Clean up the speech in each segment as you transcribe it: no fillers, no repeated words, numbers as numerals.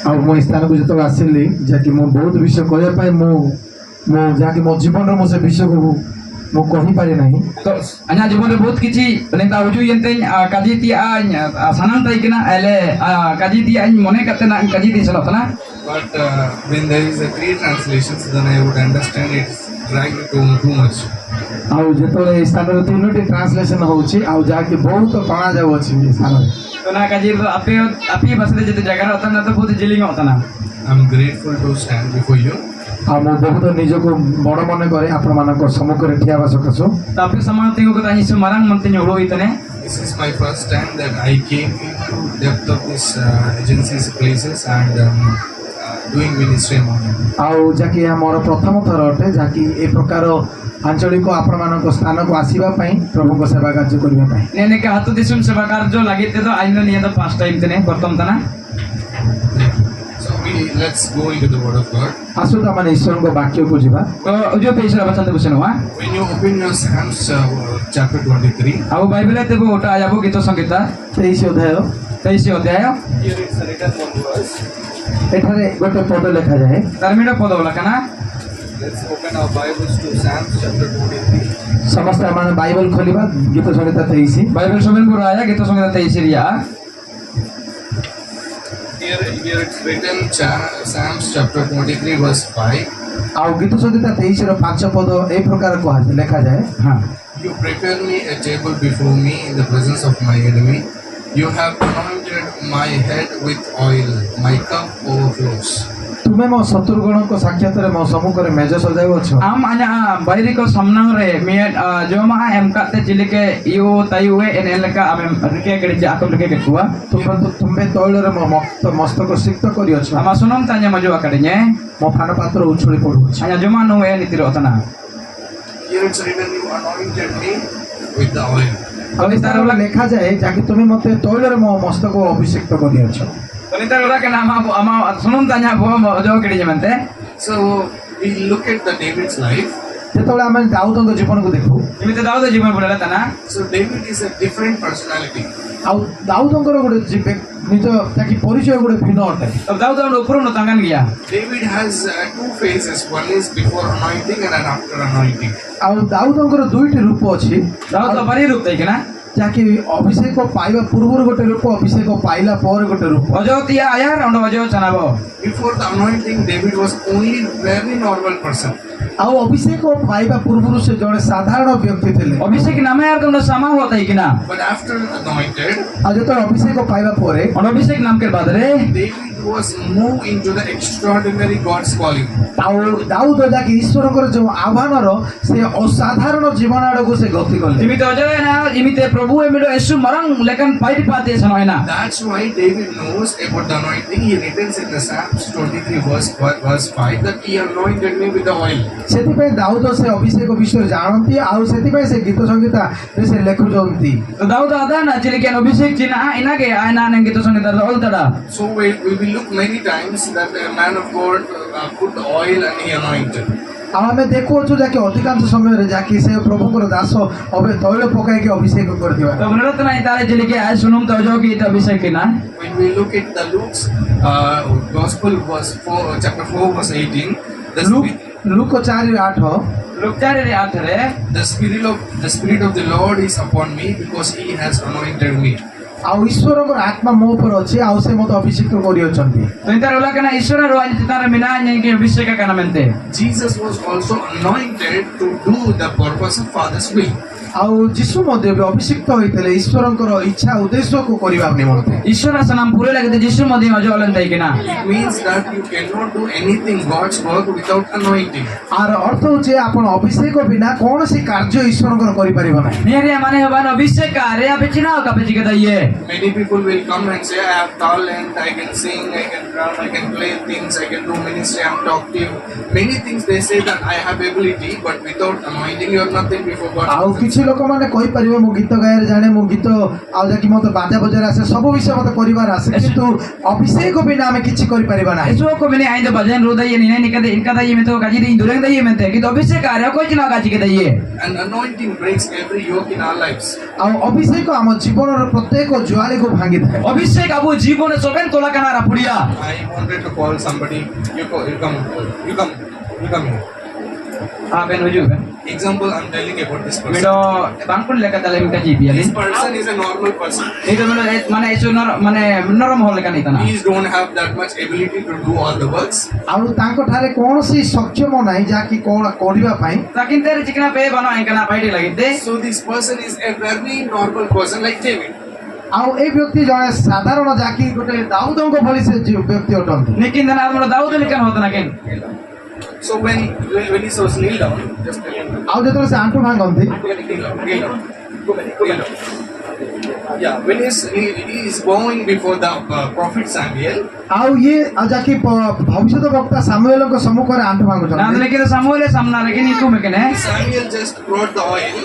ଆଉ ମୋ ସ୍ଥାନକୁ ଯେତେବେଳେ ଆସିଲି ଯାହାକି ମୁଁ ବହୁତ ବିଷୟ କହିବା ପାଇଁ ମୁଁ ଯାହାକି ମୋ ଜୀବନର ମୁଁ ସେ ବିଷୟକୁ ମୁଁ କହିପାରି ନାହିଁ। तो अन्य जीवन में बहुत किसी नेता वजू यंते काजी ती सानन ताई किना एले काजी ती मने कते ना काजी ती चलो तना। But when there is a three translations, then I would understand it's dragged too much. ଆଉ ଯେତେବେଳେ ଏ ସ୍ଥାନରେ ତିନୋଟି ଟ୍ରାନ୍ସଲେସନ ହଉଛି ଆଉ ଯାହାକି ବହୁତ ଟଣା ଯାଉଅଛି ଏ ସ୍ଥାନରେ। तो ना काजी तो आपी बसले जते जगह होता ना तो बहुत जिलिंग होता ना। I'm grateful to stand before you. ଆଉ ମୁଁ ବହୁତ ନିଜକୁ ବଡ଼ ମନେ କରେ ଆପଣମାନଙ୍କ ସମ୍ମୁଖରେ ଠିଆ ହେବା ସକାଶୁ। तो आपे समानते को ताई सुमरंग मनते न्योड़ो इतने। This is my first time that I came into depth of this agency's places and doing ministry among them. ଆଉ ଯାହାକି ଏହା ମୋର ପ୍ରଥମ ଥର ଅଟେ ଯାହାକି ଏ ପ୍ରକାର ଆଞ୍ଚଳିକ ଆପଣମାନଙ୍କ ସ୍ଥାନକୁ ଆସିବା ପାଇଁ ପ୍ରଭୁଙ୍କ ସେବା କାର୍ଯ୍ୟ କରିବା ପାଇଁ। नेने के हाथों दिसुम सेवा कार्य लगे थे तो आइनो निया तो फर्स्ट टाइम तने प्रथम तना। So let's go into the word of God. ଆସନ୍ତୁ ଆମେ ଈଶ୍ୱରଙ୍କ ବାକ୍ୟକୁ ଯିବା। तो जो पेश रहा बचन बुझनो हाँ। When you open your Psalms chapter 23, अब बाइबल है तो वो उठा जाबो गीत संगीता 23 ଅଧ୍ୟାୟ 23 अध्याय here it's written one verse. ଏଠାରେ ଗୋଟେ ପଦ ଲେଖାଯାଏ। धर्मीय पद वाला कना। Let's open our Bibles to Psalms chapter 23. ସମସ୍ତେ ଆମେ ବାଇବଲ ଖୋଲିବା ଗୀତ ସଂହିତା 23। बाइबल सुबेन को आया गीत संगीता 23 रिया। Here it's written Psalms chapter 23 verse 5. ଆଉ ଗୀତ ସଂହିତା 23 ର 5 ପଦ ଏହି ପ୍ରକାର କୁହାଯାଏ ଲେଖାଯାଏ। हाँ। You prepare me a table before me in the presence of my enemy. You have anointed my head with oil. My cup overflows. ତୁମେ ମୋ ଶତ୍ରୁଗଣଙ୍କ ସାକ୍ଷାତରେ ମୋ ସମ୍ମୁଖରେ ମେଜ ସଜାଉଅଛ। आम आना बाहरी को सामना रे मिया जो मा एम काते चिले के यो तायुए एन एलका आम रिके के जे आकम रिके के कुआ ତୁମେ ତୈଳରେ ମୋ ମସ୍ତକ ସିକ୍ତ କରିଅଛ। आमा सुनम तान्या मजो आकड़े ମୋ ପାନ ପାତ୍ର ଉଛୁଳି ପଡୁଅଛି। आया जो मा नो ए नीति रोतना। Here it's written you anointed me with the oil. ଆଉ ଏ ତାର ଲେଖାଯାଏ ଯାହାକି ତୁମେ ମୋତେ ତୈଳରେ ମୋ ମସ୍ତକ ଅଭିଷେକ୍ତ କରିଅଛ। तो नीति रोला के नाम आमा सुनम तान्या बो जो केड़ी जमते। So we look at the David's life. ଯେତେବେଳେ ଆମେ ଦାଉଦଙ୍କ ଜୀବନକୁ ଦେଖୁ इमिते दाऊद जीवन बोला तना। So David is a different personality. ଆଉ ଦାଉଦଙ୍କର ଗୋଟେ ନିଜ ଯାହାକି ପରିଚୟ ଗୋଟେ ଭିନ୍ନ ଅଟେ। अब दाऊद और ऊपर न तंगन गया। David has two phases. One is before anointing and an after anointing. ଆଉ ଦାଉଦଙ୍କର ଦୁଇଟି ରୂପ ଅଛି। दाऊद बारी रूप देखे ना। ଯାହାକି ଅଭିଷେକ ପାଇବା ପୂର୍ବରୁ ଗୋଟେ ରୂପ ଅଭିଷେକ ପାଇଲା ପରେ ଗୋଟେ ରୂପ। अजो तिया आया और अजो चनाबो। Before the anointing, David was only very normal person. ଆଉ ଅଭିଷେକ ପାଇବା ପୂର୍ବରୁ ସେ ଜଣେ ସାଧାରଣ ବ୍ୟକ୍ତି ଥିଲେ। अभिषेक नाम यार तुम समा होता है कि ना। But after anointed, ଆଉ ଯେତେବେଳେ ଅଭିଷେକ ପାଇବା ପରେ और अभिषेक नाम के बाद रे David was moved into the extraordinary God's calling. ଆଉ ଦାଉଦ ଯାହାକି ଈଶ୍ୱରଙ୍କର ଯୋଉ ଆହ୍ୱାନର ସେ ଅସାଧାରଣ ଜୀବନ ଆଡ଼କୁ ସେ ଗତି କଲେ। इमिते अजो है ना इमिते प्रभु एमिडो यीशु मरंग लेकिन फाइट पाते सनो है ना। That's why David knows about the anointing. He writes in the Psalms 23 verse 5 that he anointed me with the oil. ସେଥିପାଇଁ ଦାଉଦ ସେ ଅଭିଷେକ ବିଷୟରେ ଜାଣନ୍ତି ଆଉ ସେଥିପାଇଁ ସେ ଗୀତ ସଂଗୀତରେ ସେ ଲେଖୁଛନ୍ତି। तो दाऊद आदा ना चले के अभिषेक चिन्ह इना के आयना ने तो संगीत ऑल तड़ा। So we will look many times that a man of God put the oil and he anointed. ଆଉ ଆମେ ଦେଖୁଅଛୁ ଯାହାକି ଅଧିକାଂଶ ସମୟରେ ଯାହାକି ସେ ପ୍ରଭୁଙ୍କର ଦାସ ତୈଳ ପକାଇକି ଅଭିଷେକ କରିଥିବା। तो मनोरथ नहीं तारे चले के आय सुनुम तो जो की तो अभिषेक की ना। When we look at the Luke's Gospel verse 4, chapter 4 verse 18, ଲୁକ 4:8 लोग चारे रे आठ रे the spirit of the Lord is upon me because he has anointed me. ଆଉ ଈଶ୍ୱରଙ୍କର ଆତ୍ମା ମୋ ଉପରେ ଅଛି ଆଉ ସେ ମୋତେ ଅଭିଷେକ କରିଅଛନ୍ତି। तो इंतर होला के ना ईश्वर रो आज तारे मिना नहीं के अभिषेक का नाम एंते। Jesus was also anointed to do the purpose of Father's will. ଆଉ ଯୀଶୁ ମଧ୍ୟ ବି ଅଭିଷିକ୍ତ ହୋଇଥିଲେ ଈଶ୍ୱରଙ୍କର ଇଚ୍ଛା ଉଦ୍ଦେଶ୍ୟକୁ କରିବା ନିମନ୍ତେ। ईश्वर से नाम पूरे लगे यीशु मध्य अजो अलन ताई के ना। It means that you cannot do anything God's work without anointing. ଆର ଅର୍ଥ ହେଉଛି ଆପଣ ଅଭିଷେକ ବିନା କୌଣସି କାର୍ଯ୍ୟ ଈଶ୍ୱରଙ୍କର କରିପାରିବ ନାହିଁ। नेरे माने हवन अभिषेक का रे आप चिना का पे जिके दइए। Many people will come and say, I have talent, I can sing, I can drum, I can play things, I can do ministry, I am talkative. Many things they say that I have ability, but without anointing you are nothing before God. ଆଉ କିଛି ଲୋକମାନେ କହିପାରିବେ ମୁଁ ଗୀତ ଗାଇବାରେ ଜାଣେ ମୁଁ ଗୀତ ଆଉ ଯାକି ମୋତେ ବାଜା ବଜାରେ ଆସେ ସବୁ ବିଷୟ ମୋତେ କରିବାର ଆସେ କିନ୍ତୁ ଅଭିଷେକ ବିନା ଆମେ କିଛି କରିପାରିବା ନାହିଁ। इसो को मैंने आइंदो भजन रो दइए नहीं नहीं कदे इनका दइए में तो काजी दिन दुरंग दइए में थे कि तो अभिषेक आ रहा कोई चिना काजी के दइए। And anointing breaks every yoke in our lives. ଆଉ ଅଭିଷେକ ଆମ ଜୀବନର ପ୍ରତ୍ୟେକ ଜ୍ୱାଳାକୁ ଭାଙ୍ଗିଥାଏ। অভিষেক আবু জীবনে সবেন তোলা কাহারা পুড়িয়া I wanted to call somebody. You come here. আবেন হুজুর Example, I'm telling about this person. মিডো বাংকুন লেখা তালে মিটা জিবি আলি This person is a normal person. এটা মানে এসো মানে নরম হল লেখা নিতা না He don't have that much ability to do all the works. ଆଉ ତାଙ୍କଠାରେ କୌଣସି ସକ୍ଷମ ନାହିଁ ଯାହାକି କଣ କରିବା ପାଇଁ। তাকিন তেরে চিকনা পে বানো আইকানা পাইটি লাগিতে So this person is a very normal person like David. ଆଉ ଏଇ ବ୍ୟକ୍ତି ଜଣେ ସାଧାରଣ ଯାହାକି ଗୋଟେ ଦାଉଦଙ୍କ ଭଳି ସେ ବ୍ୟକ୍ତି ଅଟନ୍ତି। লেকিন না আমরা দাউদ লেখান হতো না কেন So when he was kneel down, just kneel down. ଆଉ ଯେତେବେଳେ ସେ ଆଣ୍ଠୁ ଭାଙ୍ଗନ୍ତି Kneel down. Kneel down. Yeah, when he is bowing before the prophet Samuel, ଆଉ ଇଏ ଆଉ ଯାହାକି ଭବିଷ୍ୟତ ବକ୍ତା ସାମୁଏଲଙ୍କ ସମ୍ମୁଖରେ ଆଣ୍ଠୁ না ଭାଙ୍ଗୁଛନ୍ତି। লেকিন সামুয়েলের সামনে রেখে Nico মেকেনে Samuel just brought the oil.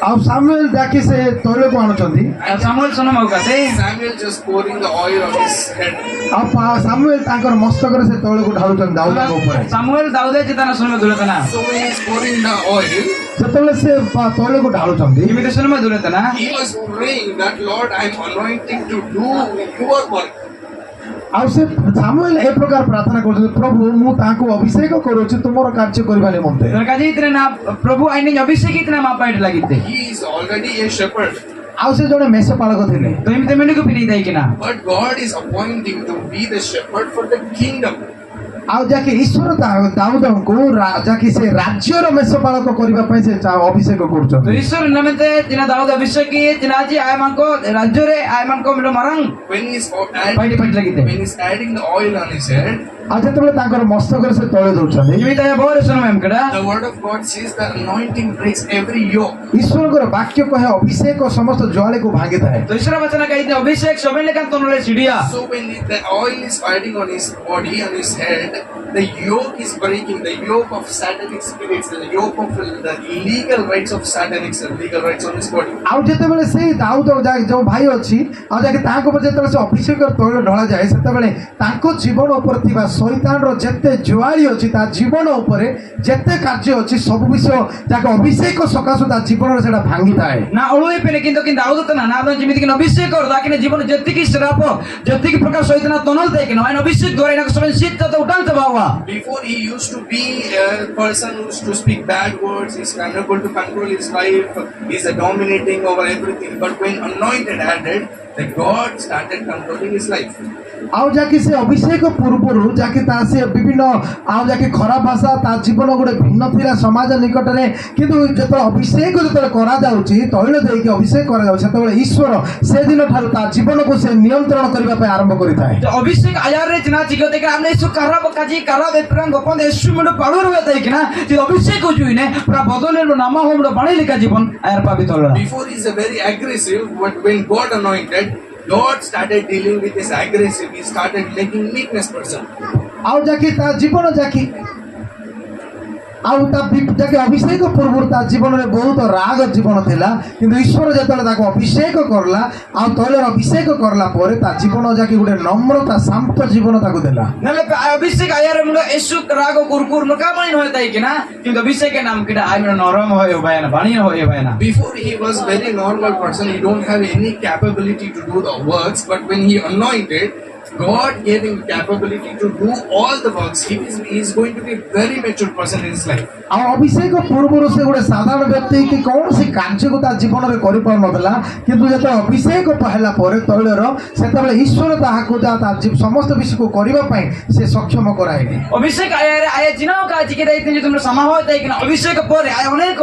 ଆଉ ସାମୁଏଲ ଯାହାକି ସେ ତୈଳକୁ ଆଣୁଛନ୍ତି সামুয়েল সোনা মৌকাতে Samuel just pouring the oil on his head. ଆଉ ସାମୁଏଲ ତାଙ୍କର ମସ୍ତକରେ ସେ ତୈଳକୁ ଢାଳୁଛନ୍ତି ଦାଉଦଙ୍କ ଉପରେ। সামুয়েল দাউদে চিতানা শুনবে দূরে না So when he is pouring the oil, ଯେତେବେଳେ ସେ ତୈଳକୁ ଢାଳୁଛନ୍ତି ইমিতে শুনবে দূরে না he was praying that Lord, I'm anointing to do your work. ଆଉ ସେ ସାମୁଏଲ ଏ ପ୍ରକାର ପ୍ରାର୍ଥନା କରୁଛନ୍ତି, ପ୍ରଭୁ ମୁଁ ତାଙ୍କୁ ଅଭିଷେକ କରୁଛି ତୁମର କାର୍ଯ୍ୟ କରିବା ନିମନ୍ତେ। তোর কাজে ইতনে না প্রভু আইনে অভিষেক ইতনে মা pint লাগিতে He is already a shepherd, ଆଉ ସେ ଜଣେ ମେଷପାଳକ ଥିଲେ, তো ইমিতে মেনুকু ফিরি দেই কিনা but God is appointing to be the shepherd for the kingdom. ଆଉ ଯାହାକି ଈଶ୍ୱର ଦାଉଦଙ୍କୁ ଯାହାକି ସେ ରାଜ୍ୟର ମେଷପାଳକ କରିବା ପାଇଁ ସେ ଅଭିଷେକ তো କରୁଛନ୍ତି। ঈশ্বর নামেতে জিনা দাউদ অভিষেক কি জিনা জি আয়মানকো রাজ্যরে আয়মানকো মিলো মারাং When he is পাইট লাগিতে when he's adding the oil on his head, ଆଉ ଯେତେବେଳେ ତାଙ୍କର ମସ୍ତକରେ ସେ ତୈଳ ଦଉଛନ୍ତି, ইমিতে বহরে শুনবে এমকেডা the word of God says that anointing breaks every yoke. ଈଶ୍ୱରଙ୍କର ବାକ୍ୟ କହେ ଅଭିଷେକ ସମସ୍ତ ଜ୍ୱାଳାକୁ ଭାଙ୍ଗିଥାଏ। তো ঈশ্বর বচন গাইতে অভিষেক সবে লেখান তনলে সিডিয়া So when the oil is adding on his body, on his head, the yoke is breaking, the yoke of satanic spirits, the yoke of the illegal rights of satanics and legal rights on his body. ଆଉ ଯେତେବେଳେ ସେଇ ଦାଉଦ ଯୋଉ ଭାଇ ଅଛି ଆଉ ଯାହାକି ତାଙ୍କ ଉପରେ ଯେତେବେଳେ ସେ ଅଭିଷେକର ତୈଳ ଢଳାଯାଏ, ସେତେବେଳେ ତାଙ୍କ ଜୀବନ ଉପରେ ଥିବା ଶୈତାନର ଯେତେ ଜୁଆଳି ଅଛି ତା ଜୀବନ ଉପରେ ଯେତେ କାର୍ଯ୍ୟ ଅଛି ସବୁ ବିଷୟ ଯାହାକି ଅଭିଷେକ ସକାଶୁ ତା ଜୀବନରେ ସେଟା ଭାଙ୍ଗିଥାଏ। না অಳುই পেলে কিন্তু কিন্তু দাউদ তো না না যেমিতি কি অভিষেক কর তাকে জীবনে যেতিকি শ্রাপ যেতিকি প্রকার শয়তান তনল দেয় কিনা আইন অভিষেক করে না সবাই শীত তো উঠানতে বাবা Before he used to be a person who used to speak bad words, he's unable to control his life, he's dominating over everything. But when anointed added, the God started controlling his life. ଆଉ ଯାହାକି ସେ ଅଭିଷେକ ପୂର୍ବରୁ ଯାହାକି ତା ସେ ବିଭିନ୍ନ ଆଉ ଯାହାକି ଖରାପ ଭାଷା ତା ଜୀବନ ଗୋଟେ ଭିନ୍ନ ଥିଲା ସମାଜ ନିକଟରେ, କିନ୍ତୁ ଯେତେବେଳେ ଅଭିଷେକ ଯେତେବେଳେ କରାଯାଉଛି ତୈଳ ଦେଇକି ଅଭିଷେକ କରାଯାଉଛି ସେତେବେଳେ ଈଶ୍ୱର ସେଦିନ ଠାରୁ ତା ଜୀବନକୁ ସେ ନିୟନ୍ତ୍ରଣ କରିବା ପାଇଁ ଆରମ୍ଭ କରିଥାଏ। তো অভিষেক আয়ারে চিনা চিকে দেখে আমরা এসু কারাব কাজি কারাব এপ্রাং গোপন এসু মুড পাড়ুর হয়ে দেয় কিনা যে অভিষেক হইনে পুরা বদলের নামা হোমড় বাণী লেখা জীবন আয়ার পাবি তলরা Before he's a very aggressive, but when God anointed, God started dealing with his aggressive. He started making meekness person. ଆଉ ଯାହାକି ତା ଜୀବନ ଯାହାକି ଆଉ ତା ଯାହାକି ଅଭିଷେକ ପୂର୍ବରୁ ତା ଜୀବନରେ ବହୁତ ରାଗ ଜୀବନ ଥିଲା, କିନ୍ତୁ ଈଶ୍ୱର ଯେତେବେଳେ ତାକୁ ଅଭିଷେକ କରଲା ଆଉ ତୈଳର ଅଭିଷେକ କରଲା ପରେ ତା ଜୀବନ ଯାହାକି ଗୋଟେ ନମ୍ରତା ଶାନ୍ତ ଜୀବନ ତାକୁ ଦେଲା। নালে অভিষেক আয়ারে মুলো এসু রাগ কুরকুর নকা মাইন হয়ে দেয় কিনা কিন্তু অভিষেকের নাম কিটা আই নরম হয়ে হয় না বাণী হয়ে হয় না Before he was very normal person. He don't have any capability to do the works. But when he anointed, God gave him capability to do all the works. He is going to be a very mature person in his life. ଆଉ ଅଭିଷେକ ପୂର୍ବରୁ ସେ ଗୋଟେ ସାଧାରଣ ବ୍ୟକ୍ତି କି କୌଣସି କାର୍ଯ୍ୟକୁ ତା ଜୀବନରେ କରିପାରୁନଥିଲା, କିନ୍ତୁ ଯେତେବେଳେ ଅଭିଷେକ ହେଲା ପରେ ତୈଳର ସେତେବେଳେ ଈଶ୍ୱର ତାହାକୁ ତା ସମସ୍ତ ବିଷୟକୁ କରିବା ପାଇଁ ସେ ସକ୍ଷମ କରାଇଲେ। অভিষেক আয়ারে আয়া জিনাও কাজ কি দেয় তুমি তোমরা সমা হয় দেয় কিনা অভিষেক পরে আয় অনেক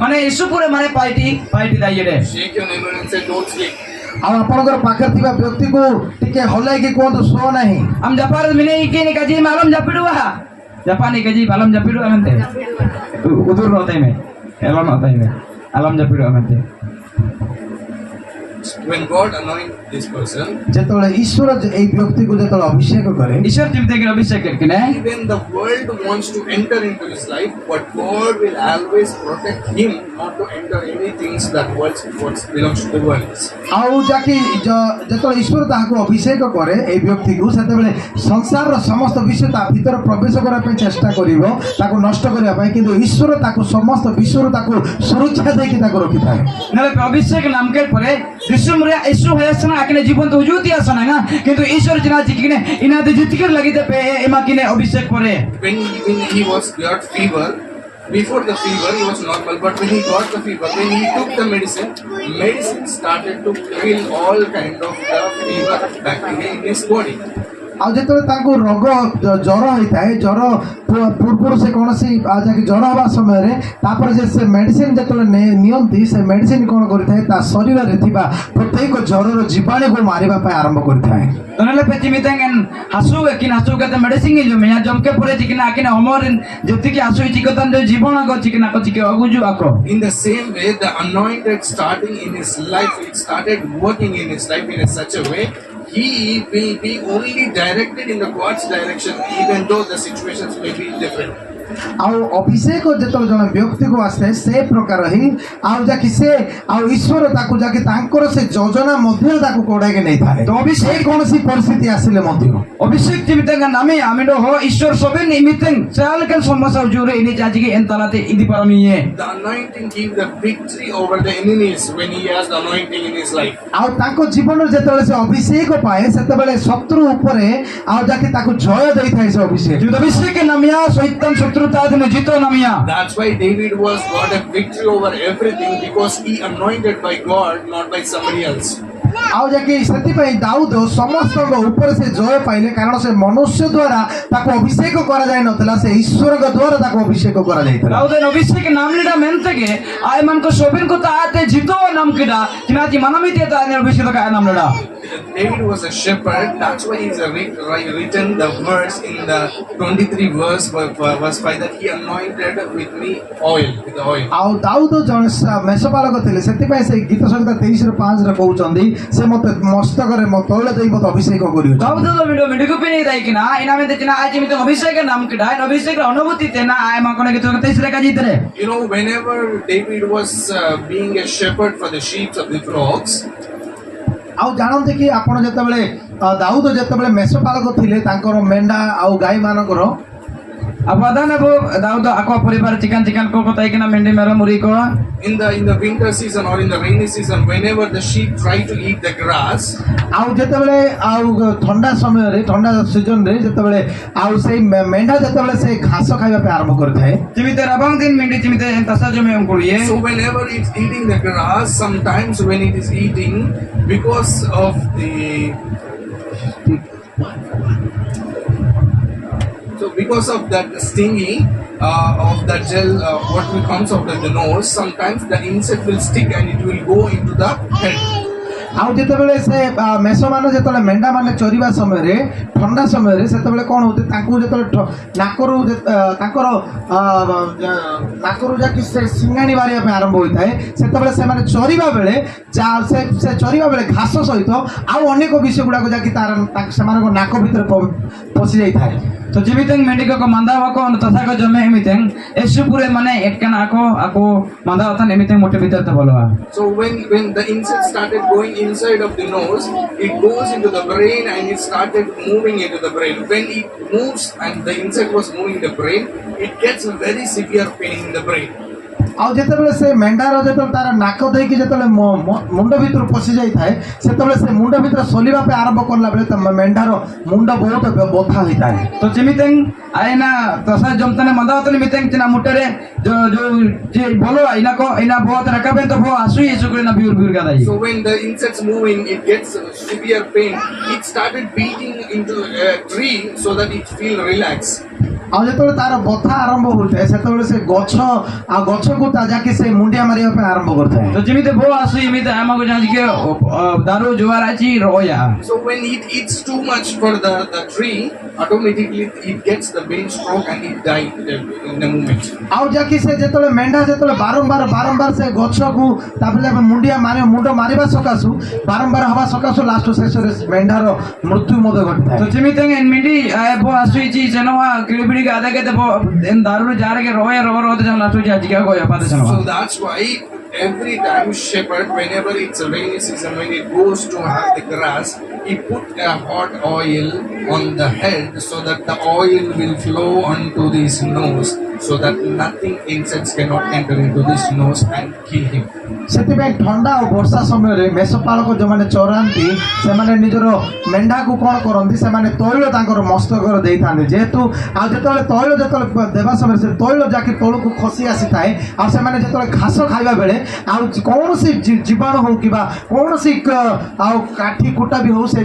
মানে ইস্যু পুরে মানে পাইটি দাইয়ে রে Shake your neighbor and say, don't sleep. ଆଉ ଆପଣଙ୍କର ପାଖରେ ଥିବା ବ୍ୟକ୍ତିକୁ ଟିକେ ହଲାଇକି କୁହନ୍ତୁ ଶୁଅ ନାହିଁ। am japar mine ikini kaji malam japidu ha japani kaji malam japidu amante udur no time alam no time alam japidu amante when God anoints this person, ଯେତେବେଳେ ଈଶ୍ୱର ଏଇ ବ୍ୟକ୍ତିକୁ ଯେତେବେଳେ ଅଭିଷେକ କରେ ईश्वर चिमते के अभिषेक करके ने even the world wants to enter into his life, but God will always protect him not to enter anything that what belongs to the world. ଆଉ ଯାକି ଯେତେବେଳେ ଈଶ୍ୱର ତାହାକୁ ଅଭିଷେକ କରେ ଏଇ ବ୍ୟକ୍ତିକୁ ସେତେବେଳେ ସଂସାରର ସମସ୍ତ ବିଷୟ ତା ଭିତରେ ପ୍ରବେଶ କରିବା ପାଇଁ ଚେଷ୍ଟା କରିବ ତାକୁ ନଷ୍ଟ କରିବା ପାଇଁ, କିନ୍ତୁ ଈଶ୍ୱର ତାକୁ ସମସ୍ତ ବିଷୟରୁ ତାକୁ ସୁରକ୍ଷା ଦେଇକି ତାକୁ ରଖିଥାଏ। नले अभिषेक नाम के परे विश्व में यीशु है सना आके जीवन तो हुजूती आसना ना किंतु ईश्वर जना जिकने इना दे जितकर लगी दे पे एमा किने अभिषेक परे When he was got fever, before the fever he was normal, but when he got the fever, when he took the medicine started to kill all kind of the fever bacteria in his body. ଆଉ ଯେତେବେଳେ ତାଙ୍କୁ ରୋଗ ଜ୍ୱର ହେଇଥାଏ, ଜ୍ୱର ପୂର୍ବରୁ ସେ କୌଣସି ଯାକି ଜ୍ୱର ହେବା ସମୟରେ ତାପରେ ସେ ମେଡ଼ିସିନ ଯେତେବେଳେ ନିଅନ୍ତି ସେ ମେଡ଼ିସିନ କ'ଣ କରିଥାଏ ତା ଶରୀରରେ ଥିବା ପ୍ରତ୍ୟେକ ଜ୍ୱରର ଜୀବାଣୁକୁ ମାରିବା ପାଇଁ ଆରମ୍ଭ କରିଥାଏ। नले पे चिमितेंगन हसु किन हसु के मेडिसिन जो मिया जमके परे जिकना आके अमर जति की हसु चिकतन जो जीवन को चिकना को चिके अगुजु आको In the same way, the anointed starting in his life, it started working in his life in such a way he will be only directed in the God's direction, even though the situations may be different. ଆଉ ଅଭିଷେକ ଯେତେବେଳେ ଜଣେ ବ୍ୟକ୍ତିକୁ ଆସେ ସେ ପ୍ରକାର ହିଁ ଆଉ ଯାକି ସେ ଆଉ ଈଶ୍ୱର ତାକୁ ଯାକି ତାଙ୍କର ସେ ଯୋଜନା ମଧ୍ୟରେ ତାକୁ କୋଡ଼ାଇକି ନେଇଥାଏ। ତ ଅଭିଷେକ କୌଣସି ପରିସ୍ଥିତି ଆସିଲେ ମଧ୍ୟ अभिषेक चिमितेंगन नामे आमिनो हो ईश्वर सबे निमितें चाल के समस्या जुरे इनि जाजी के एंतलाते इदि परमिए The anointing gives the victory over the enemies when he has the anointing in his life. ଆଉ ତାଙ୍କ ଜୀବନରେ ଯେତେବେଳେ ସେ ଅଭିଷେକ ପାଏ ସେତେବେଳେ ଶତ୍ରୁ ଉପରେ ଆଉ ଯାକି ତାକୁ ଜୟ ଦେଇଥାଏ ସେ ଅଭିଷେକ। जो अभिषेक के नामिया शैतान शत्रुता दिन जीतो नामिया That's why David was got a victory over everything, because he anointed by God, not by somebody else. ଆଉ ଯାକି ସେଥିପାଇଁ ଦାଉଦ ସମସ୍ତଙ୍କ ଉପରେ ସେ ଜୟ ପାଇଲେ, କାରଣ ସେ ମନୁଷ୍ୟ ଦ୍ୱାରା ତାକୁ ଅଭିଷେକ କରାଯାଇ ନଥିଲା, ସେ ଈଶ୍ୱରଙ୍କ ଦ୍ୱାରା ତାକୁ ଅଭିଷେକ କରାଯାଇଥିଲା। दाऊद अभिषेक नाम लीडा मेनते के आय मन को सोबिन को ताते जीतो नाम किडा चिनाती मनमिते ताने अभिषेक का नाम Leda David was a shepherd. That's why he's written the verse in the 23 verse 5 that he anointed with me oil, with the oil. ଆଉ ଦାଉଦ ଜଣେ ମେଷପାଳକ ଥିଲେ, ସେଥିପାଇଁ ସେ ଗୀତ ସଂହିତା 23:5 କହୁଛନ୍ତି ସେ ମୋତେ ମସ୍ତକରେ ତୈଳ ଦେଇ ମୋତେ ଅଭିଷେକ କରିବ। दाऊद तो वीडियो में डिको पिनी दाई किना इना में चिना आज में तो अभिषेक नाम किडा अभिषेक अनुभूति तेना आय मा कोने के तो तेसरे का जीतरे You know, whenever David was being a shepherd for the sheep of the flocks, ଆଉ ଜାଣନ୍ତି କି ଆପଣ ଯେତେବେଳେ ଦାଉଦ ଯେତେବେଳେ ମେଷପାଳକ ଥିଲେ ତାଙ୍କର ମେଣ୍ଢା ଆଉ ଗାଈ ମାନଙ୍କର अब अदान अब दाऊद आको परिवार चिकन चिकन को बताई किना मेंढी मेरा मुरी को in the winter season or in the rainy season, whenever the sheep try to eat the grass, ଆଉ ଯେତେବେଳେ ଆଉ ଥଣ୍ଡା ସମୟରେ ଥଣ୍ଡା ସିଜନରେ ଯେତେବେଳେ ଆଉ ସେଇ ମେଣ୍ଢା ଯେତେବେଳେ ସେ ଘାସ ଖାଇବା ପାଇଁ ଆରମ୍ଭ କରିଥାଏ, चिमिते रबांग दिन मेंढी चिमिते तसा जो में उनकोड़िए so whenever it's eating the grass, sometimes when it is eating, because of that stingy of that gel, what will comes out of the nose, sometimes the insect will stick and it will go into the head. ଆଉ ଯେତେବେଳେ ସେ ମେଷମାନେ ଯେତେବେଳେ ମେଣ୍ଢାମାନେ ଚରିବା ସମୟରେ ଥଣ୍ଡା ସମୟରେ ସେତେବେଳେ କ'ଣ ହଉଛି ତାଙ୍କୁ ଯେତେବେଳେ ନାକରୁ ତାଙ୍କର ନାକରୁ ଯାକି ସେ ସିଙ୍ଗାଣି ବାହାରିବା ପାଇଁ ଆରମ୍ଭ ହୋଇଥାଏ, ସେତେବେଳେ ସେମାନେ ଚରିବା ବେଳେ ସେ ଚରିବା ବେଳେ ଘାସ ସହିତ ଆଉ ଅନେକ ବିଷୟ ଗୁଡ଼ାକ ଯାକି ସେମାନଙ୍କ ନାକ ଭିତରେ ପଶି ଯାଇଥାଏ। तो जिमितें मेंढी को मंदा वाको तसा को जमे एमितें एसु पूरे माने एटकन आको मंदा होता एमितें मोटे भीतर तो बोलवा So when the insect started going inside of the nose, it goes into the brain and it started moving into the brain. When it moves and the insect was moving the brain, it gets a very severe pain in the brain. ଆଉ ଯେତେବେଳେ ସେ ମେଣ୍ଢାର ଯେତେବେଳେ ତାର ନାକ ଦେଇକି ଯେତେବେଳେ ମୁଣ୍ଡ ଭିତରୁ ପଶି ଯାଇଥାଏ, ସେତେବେଳେ ସେ ମୁଣ୍ଡ ଭିତରେ ସୋଲିବା ପାଇଁ ଆରମ୍ଭ କଲା ବେଳେ ମେଣ୍ଢାର ମୁଣ୍ଡ ବହୁତ ବଥା ହୋଇଥାଏ। तो जिमितें आइना तसा जमतने मंदा होता निमितें चिना मुटरे जो जे बोलो इना बहुत रकाबे तो वो आसु येसु करे ना बिउर का दाई So when the insect's moving, it gets severe pain. It started beating into a tree so that it feel relaxed. ଆଉ ଯେତେବେଳେ ତାର ବଥା ଆରମ୍ଭ ହୋଇଥାଏ ସେତେବେଳେ ସେ ଗଛ ଆଉ ଗଛକୁ ତା ଯାକେ ସେ ମୁଣ୍ଡିଆ ମାରିବା ପାଇଁ ଆରମ୍ଭ କରିଥାଏ। तो जिमिते बो आसु इमिते आमा को जान के दारू जुवार आची रोया। So when it eats too much for the tree, automatically it gets the brain stroke and it dies in the moment. ଆଉ ଯାକି ସେ ଯେତେବେଳେ ମେଣ୍ଢା ଯେତେବେଳେ ବାରମ୍ବାର ସେ ଗଛକୁ ତାପରେ ମୁଣ୍ଡିଆ ମୁଣ୍ଡ ମାରିବା ସକାଶୁ ବାରମ୍ବାର ହବା ସକାଶୁ ଲାଷ୍ଟ ଶେଷରେ ମେଣ୍ଢାର ମୃତ୍ୟୁ ମଧ୍ୟ ଘଟିଥାଏ। तो जिमिते एन मिंडी बो आसु इची जनवा किलिबिडी का आधा के बो एन दारू जार के रोया रोवर होते जन लास्ट जाजी का गोया पाते जनवा। So that's why every time shepherd, whenever it's a rainy season, when it goes to have the grass, he put a hot oil on the head so that the oil will flow onto his nose, so that nothing insects cannot enter into this nose and kill him. ସେଥିପାଇଁ ଥଣ୍ଡା ଆଉ ବର୍ଷା ସମୟରେ ମେଷପାଳକ ଯେଉଁମାନେ ଚରାନ୍ତି ସେମାନେ ନିଜର ମେଣ୍ଢାକୁ କ'ଣ କରନ୍ତି ସେମାନେ ତୈଳ ତାଙ୍କର ମସ୍ତକରେ ଦେଇଥାନ୍ତି ଯେହେତୁ ଆଉ ଯେତେବେଳେ ତୈଳ ଯେତେବେଳେ ଦେବା ସମୟରେ ସେ ତୈଳ ଯାକି ତଳକୁ ଖସି ଆସିଥାଏ ଆଉ ସେମାନେ ଯେତେବେଳେ ଘାସ ଖାଇବା ବେଳେ ଆଉ କୌଣସି ଜୀବାଣୁ ହଉ କିମ୍ବା କୌଣସି ଆଉ କାଠି କୁଟା ବି ହଉ ସେ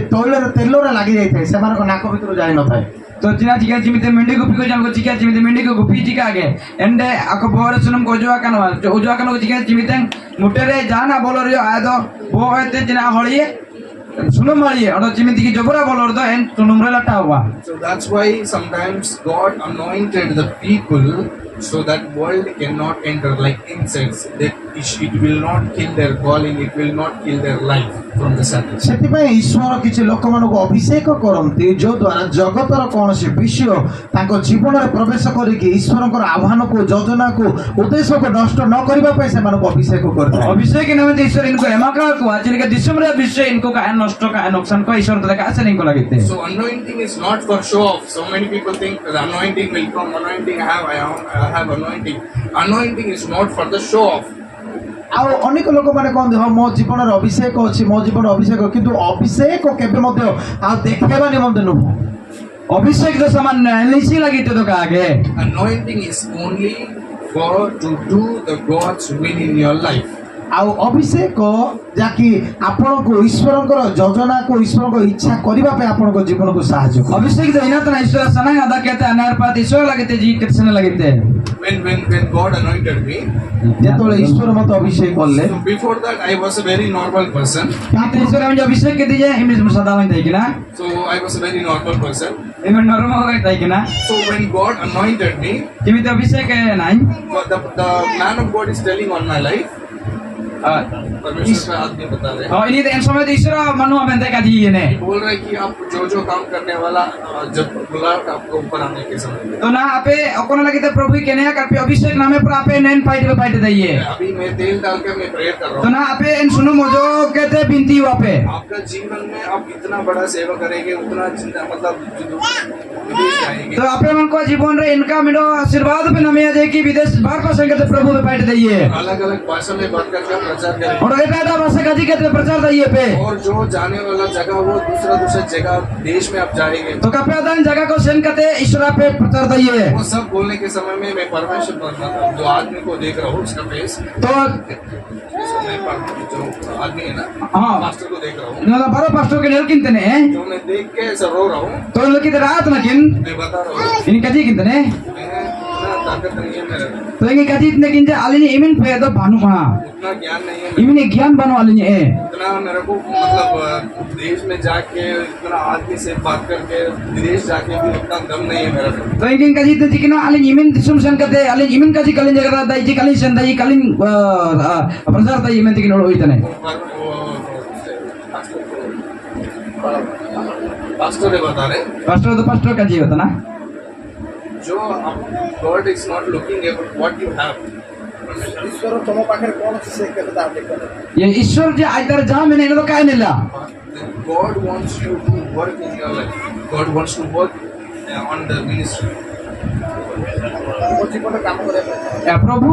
ତେଲରେ ଲାଗି ଯାଇଥାଏ ସେମାନଙ୍କ ନାକ ଭିତରୁ ଯାଇନଥାଏ। तो जिना चिका जिमिते मेंढी को पिको जान को चिका जिमिते मेंढी को गुफी चिका आगे एंडे आको बोरे सुनम को जोआ कानो जोआ कानो को चिका जिमिते मुटेरे जाना बोलर यो आय तो बो एते जिना हळिए सुनो मारिए और जिमिति की जबरा बोलर तो एन सुनुमरे लटा हुआ। So that's why sometimes God anointed the people so that world cannot enter like insects, that it will not kill their calling, it will not kill their life from the Satan. ସେଥିପାଇଁ ଈଶ୍ୱର କିଛି ଲୋକମାନଙ୍କୁ ଅଭିଷେକ କରନ୍ତି ଯଦ୍ୱାରା ଜଗତର କୌଣସି ବିଷୟ ତାଙ୍କ ଜୀବନରେ ପ୍ରବେଶ କରିକି ଈଶ୍ୱରଙ୍କର ଆହ୍ୱାନକୁ ଯୋଜନାକୁ ଉଦ୍ଦେଶ୍ୟକୁ ନଷ୍ଟ ନ କରିବା ପାଇଁ ସେମାନଙ୍କୁ ଅଭିଷେକ କରିଥାଏ। अभिषेक के नाम ईश्वर इनको एमाका को आजन के दिसमरे विषय इनको का नष्ट का नुकसान को ईश्वर तक आसे इनको लगते। So anointing is not for show off. So many people think the anointing will come, anointing I have anointing. Anointing is not for the show off. ଆଉ ଅନେକ ଲୋକମାନେ କହନ୍ତି ହଁ ମୋ ଜୀବନରେ ଅଭିଷେକ ଅଛି ମୋ ଜୀବନରେ ଅଭିଷେକ କିନ୍ତୁ ଅଭିଷେକ କେବେ ମଧ୍ୟ ଆଉ ଦେଖେଇବା ନିମନ୍ତେ ନୁହଁ। अभिषेक तो समान निशी लगते तो आगे Anointing is only for to do the God's will in your life. ଆଉ ଅଭିଷେକ ଯାକି ଆପଣଙ୍କୁ ଈଶ୍ୱରଙ୍କର ଯୋଜନାକୁ ଈଶ୍ୱରଙ୍କ ଇଚ୍ଛା କରିବା ପାଇଁ ଆପଣଙ୍କ ଜୀବନକୁ ସାହାଯ୍ୟ କରେ। अभिषेक तो इना तो ईश्वर सना आदा कहते अनार पात ईश्वर लगते जी कितने लगते। When God anointed me, ଯେତେବେଳେ ଈଶ୍ୱର ମୋତେ ଅଭିଷେକ କଲେ so before that I was a very normal person. तो ईश्वर हमें अभिषेक के दीजिए इमेज में सदा में देगी ना So I was a very normal person. Image normal हो गई देगी ना So when God anointed me, जिमित अभिषेक है नहीं the man of God is telling on my life. परमेश्वर का आदमी बता रहे हैं। और इन्हीं इन समय तो ईश्वर मनु हमें देखा दी ये ने बोल रहे कि आप जो काम करने वाला जब बुला आपको ऊपर आने के समय में। तो ना आपे अकोना लगे तो प्रभु के नया करके अभिषेक नामे पर आपे नैन फाइट दइए। अभी मैं तेल डाल कर मैं प्रेयर कर रहा तो हूँ। ना आपे इन सुनो मोजो कहते बिनती हुआ पे आपका जीवन में आप इतना बड़ा सेवा करेंगे उतना जिंदा मतलब विदेश जाएंगे। तो आपे मन को जीवन रे इनका मिलो आशीर्वाद पे नमे आ जाए कि विदेश बाहर पर संगत प्रभु पे फाइट दइए। अलग अलग भाषा में बात करके आप प्रचार करेंगे। और एक आधा भाषा का जी कहते प्रचार दइए पे और जो जाने वाला जगह वो दूसरा जगह देश में आप जाएंगे। तो कपे आदान जगह को सेन कहते ईश्वर पे प्रचार दइए। वो सब बोलने के समय में मैं परमेश्वर जो आदमी को देख रहा हूँ उसका फेस तो जो आदमी है ना हाँ मास्टर को देख रहा हूँ। ना बारह पास्टर के नेल किंतने ने जो मैं देख के ऐसा रो रहा हूँ। तो लोग की रात ना किन मैं बता रहा हूँ इनका जी किंतने मैं इतना ताकत नहीं है मेरे में, तो इनके कजी इतने किंजे आलिनी इमिन पे तो भानु हाँ उतना ज्ञान नहीं है इमिन ज्ञान बनो आलिनी ए इतना मेरे को मतलब देश में जाके इतना आदमी से बात करके विदेश जाके भी उतना दम नहीं है मेरे में। तो इनके कजी इतने जिकिनो आलिन इमिन दिसुम सन कहते आलिन इमिन कजी कलिन जगह दाई जी कलिन सन दाई कलिन प्रचार दाई इमिन जिकिनो होई तने पास्टर ने बता रहे पास्टर का जी होता ना जो God is not looking at what you have. ଈଶ୍ୱର ତମ ପାଖରେ କ'ଣ ଅଛି ସେ କେବେ ତାହା ଦେଖେ। ये ईश्वर जे आज तर जा मैंने इनको काय नेला God wants you to work in your life. God wants to work on the ministry. ମୋ ଜୀବନରେ କାମ କରିବା ପାଇଁ प्रभु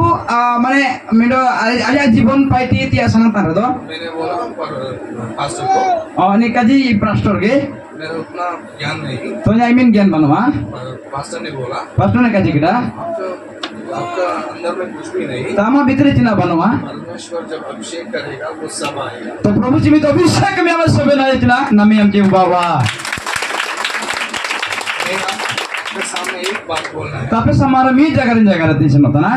माने मेरो आज जीवन पाइती तिया संग तार दो मैंने बोला पर पास्टर को अनि कजी पास्टर के मेरा उतना ज्ञान नहीं तो आई मीन ज्ञान बनवा पर पास्टर ने बोला पास्टर ने कजी किटा आपका अंदर में कुछ भी नहीं, तामा भीतर चिना बनवा परमेश्वर जब अभिषेक करेगा वो सब आएगा। तो प्रभु जी में तो अभिषेक में आवाज सब ना इतना नमी हम जी बाबा आपके सामने एक बात बोलना है। Tapi sama rami jaga rati senota na.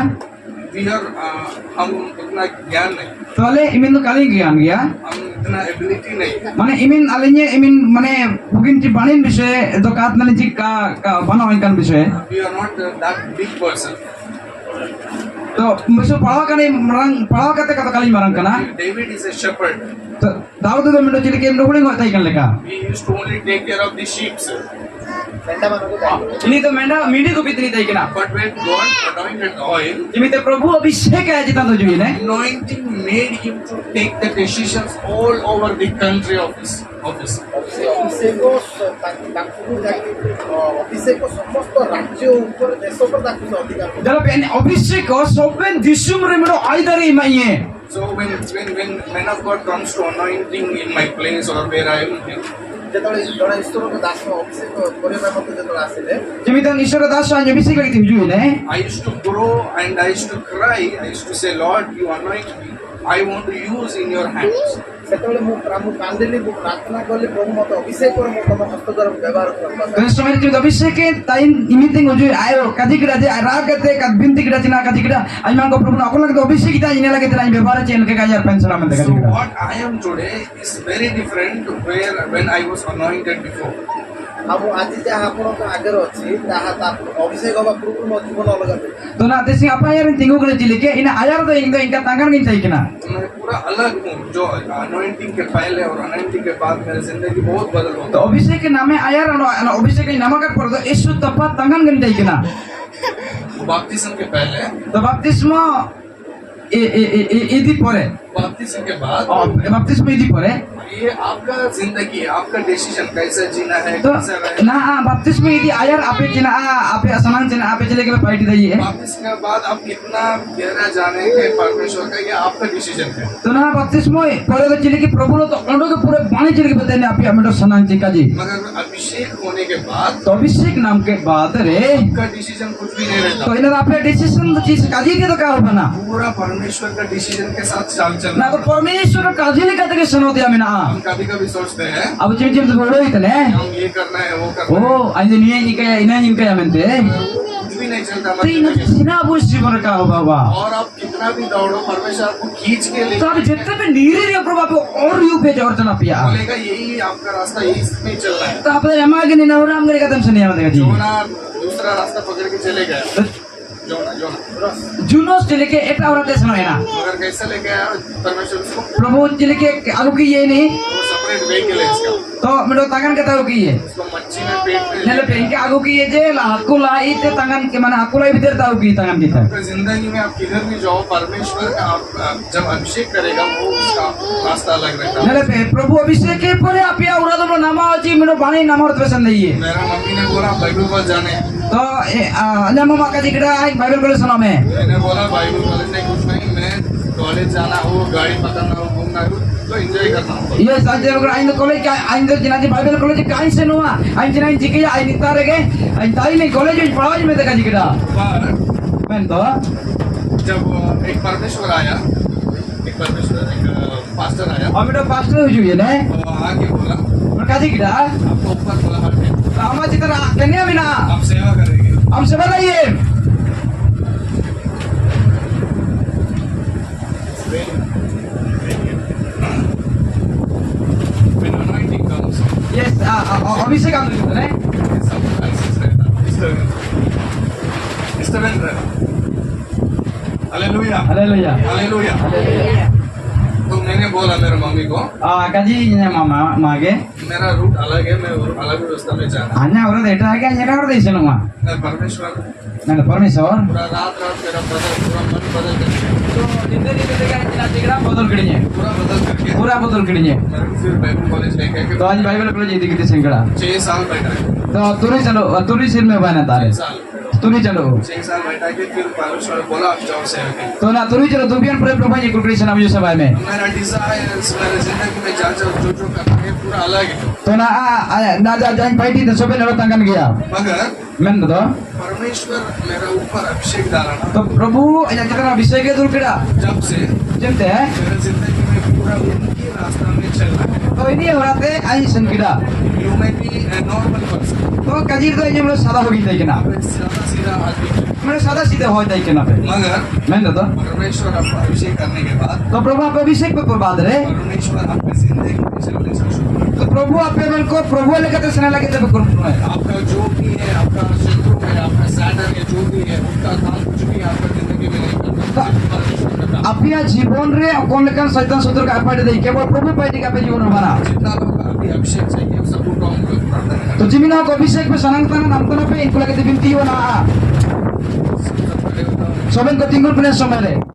हम इतना ज्ञान नहीं, Soalnya imin tuh kali gian gya. हम इतना एबिलिटी नहीं, Mana imin alinya imin mana mungkin cipanin bisa itu kat mana jika bana ikan bisa. we are not that big person. तो मुझे पढ़ावा का नहीं मरंग पढ़ावा करते कतो कली मरंग कना David is a shepherd. तो दाऊद तो मिनट चिली के नोबड़ी होता ही कर लेका He used to only take care of the sheep. ini तो मेंढा मीडी को कितनी तय कना But when God anointed oil, जिमिते प्रभु अभिषेक है जितना तो जुई ने anointing made him to take the decisions all over the country of his office. ଅଭିଷେକ ସମସ୍ତ ରାଜ୍ୟ ଉପରେ ଦେଶ ଉପରେ ତାକୁ ସେ ଅଧିକାର ମିଳିଲା। जब पेन अभिषेक हो सोबेन दिशुम रे मेरो आइदरे माइए So when man of God comes to anointing in my place or where I am, ଯେତେବେଳେ ଜଣେ ଈଶ୍ୱରଙ୍କ ଦାସ ଅଭିଷେକ କରିବା ପାଇଁ ମୋତେ ଯେତେବେଳେ ଆସିଲେ जिमिते ईश्वर दास आज अभिषेक लगी थी जुई ने I used to grow and I used to cry. I used to say, Lord, you anoint me. I want to use in your hands. ସେତେବେଳେ ମୁଁ କାନ୍ଦିଲି, ମୁଁ ପ୍ରାର୍ଥନା କଲି, ପ୍ରଭୁ ମୋତେ ଅଭିଷେକ କର, ମୁଁ ତମ ହସ୍ତ ଦ୍ୱାରା ବ୍ୟବହାର କରିବା तो इस समय जिमिते अभिषेक है ताइन इमितिंग हो जुई आयो कदी किरा जे राग करते कद बिंती किरा चिना कदी किरा आज मान को प्रभु ना अकोला के अभिषेक इता इने लगे तेरा व्यवहार चेन के काजार पेंशन में देखा So किरा what I am today is very different to where when I was anointed before. ଆଉ ମୁଁ ଆଜି ଯାହା ଆପଣଙ୍କ ଆଗରେ ଅଛି ତାହା ଅଭିଷେକ ହେବା ପୂର୍ବରୁ ମୋ ଜୀବନ ଅଲଗା ଥିଲା। तो ना तेसी apa यार तिंगु के चिली के इन आजार तो इनका तांगन नहीं चाहिए ना मैं पूरा अलग हूँ जो anointing के पहले और anointing के बाद मेरी जिंदगी बहुत बदल तो होता अभिषेक के नामे आयर अभिषेक के नामक पर तो यीशु तपा तांगन नहीं चाहिए ना है। बपतिस्म के पहले, तो बपतिस्म इदी परे बपतिस्म के बाद बपतिस्म इदी परे ये आपका जिंदगी है, आपका डिसीजन कैसे जीना है, तो कैसे रहना ना बपतिस्म इदी आयर आपे जिना आपे असमान जिना आपे चले के पार्टी दई है है। बपतिस्म के बाद आप कितना गहरा जानेंगे परमेश्वर का, ये आपका डिसीजन है। तो ना बपतिस्म परे तो चले के प्रभु तो अंडो के पूरे पानी चले के बताने आप हमें तो सनान चिका जी मगर अभिषेक होने के बाद तो अभिषेक नाम के बाद रे आपका डिसीजन कुछ भी नहीं रहता, तो इन्हें आपने डिसीजन तो चीज काजी के तो क्या होगा ना पूरा परमेश्वर का डिसीजन के साथ चाल चलना। ना तो परमेश्वर का काजी नहीं कहते कि सुनो दिया मैंने हम कभी कभी सोचते हैं अब जिम जिम तो बोलो इतने हम ये करना है वो करना है, ओ आज नहीं इनका इन्हें इनका या मनते कुछ भी नहीं चलता तो इन्हें मतलब। सिना बुश जीवन का हो बाबा और आप कितना भी दौड़ो परमेश्वर आपको खींच के ले तो आप जितने पे नीरे रे प्रभु आप और यू पे जोर चना पिया बोलेगा यही आपका रास्ता, यही इसमें चलना है। तो आप यमा के नहीं राम करेगा तुम सुनिए मत जी जोना दूसरा रास्ता पकड़ के चले गया, जोना जुनोस चले के एक और देश में ना मगर कैसे ले गया परमेश्वर उसको, प्रभु चले के आलू की ये नहीं वो सेपरेट वे के लिए इसका तो मेरे तांगन के ताऊ की ये उसको मच्छी में पेट में नेले पे इनके आगू की ये जे हकुला इते तांगन के माने हकुला भीतर ताऊ की तांगन की था आपकी जिंदगी में आप किधर भी जाओ परमेश्वर का आप जब अभिषेक करेगा वो उसका रास्ता अलग रहता है। नेले पे प्रभु अभिषेक के परे आप या उरा तो नामा अछि मेरे बाणी नाम और पसंद नहीं है मेरा मम्मी ने बोला बाइबल पर जाने, तो अल्लाह मम्मा का जिक्र है बाइबल कॉलेज सुना मैं मैंने बोला बाइबल कॉलेज नहीं कुछ नहीं, मैं कॉलेज जाना हो, गाड़ी पकड़ना हो, घूमना हो तो एंजॉय करना हो। ये साजे लोग आइन कॉलेज का आइन तो जिना जी बाइबल कॉलेज का आइन से नुआ आइन जिना जिके आइन इतारे के आइन ताई नहीं कॉलेज में पढ़ाई में देखा जिक्र पर मैं तो जब एक परमेश्वर आया, एक पास्टर आया हम तो पास्टर हो जुए ने वो आके बोला और का जिक्र आपको ऊपर बोला हटे, हम जितना कन्या बिना आप सेवा करेंगे। हम से बताइए When anointing comes, यस अभिषेक आंदोलन है सब लाइसेंस रहता है, डिस्टर्बेंस रहता है। Hallelujah, hallelujah hallelujah. तो मैंने बोला मेरे मम्मी को काजी ने मामा मागे मेरा रूट अलग है, मैं अलग रास्ता में जाना अन्य और देटा है क्या जगह और देशन हुआ मैं परमेश्वर ना परमेश्वर पूरा रात मेरा बदल पूरा मन बदल करके तो जिंदगी में देखा जिना जिगरा बदल करेंगे पूरा बदल करके मेरे को फिर बाइबल कॉलेज लेके तो आज बाइबल कॉलेज यदि कितने संगड़ा 6 साल बैठा है, तो तुरी सिर में बना तारे 6 साल तुरी चलो 6 साल बैठा के फिर परमेश्वर बोला आप जाओ सेवा के। तो ना तुरी चलो तुम भी पूरे प्रभु जी कुलकृष्ण नाम यूसुफ में मेरा डिजायर मेरे जिंदगी में जो करना है पूरा अलग है, तो ना ना जा जाइन पाइटी तो सबे नरो तंगन गया मगर मैं तो परमेश्वर मेरा ऊपर अभिषेक डाला ना, तो प्रभु जितना अभिषेक है दुर्गड़ा जब से जानते हैं मेरे जिंदगी में पूरा उनकी रास्ता में special life. तो ini horate ai sengkida. You may be a normal person. तो कजीर तो ये मतलब सादा होगी तय केना. आप एक सीधा आदमी हैं। मतलब सादा सीधे हो तय केना पे. मगर मैं तो परमेश्वर आपको अभिषेक करने के बाद तो प्रभु आप अभिषेक पे बाद रे. परमेश्वर आपकी जिंदगी में celebration शुरू करता तो प्रभु आप मन को प्रभु लेकर तो सुना लगे तब करो. है। आपका जो भी है, आपका शत्रु है, आपका सैटन है, जो भी है, उनका काम कुछ भी आपका जिंदगी में नहीं करता। परमेश्वर का काम। अपने जीवन रे कौन लेकर शैतान शत्रु का पार्टी दे केवल प्रभु पार्टी का पे जीवन हमारा. जितना लोग अभी अभिषेक चाहिए सबको काम प्रार्थना करें। तो जिमिना को अभिषेक पे सनातन नाम तो पे इनको लगे बिनती हो ना. सबसे पहले बताओ सोबेन को तिंगुल पुने समय रे.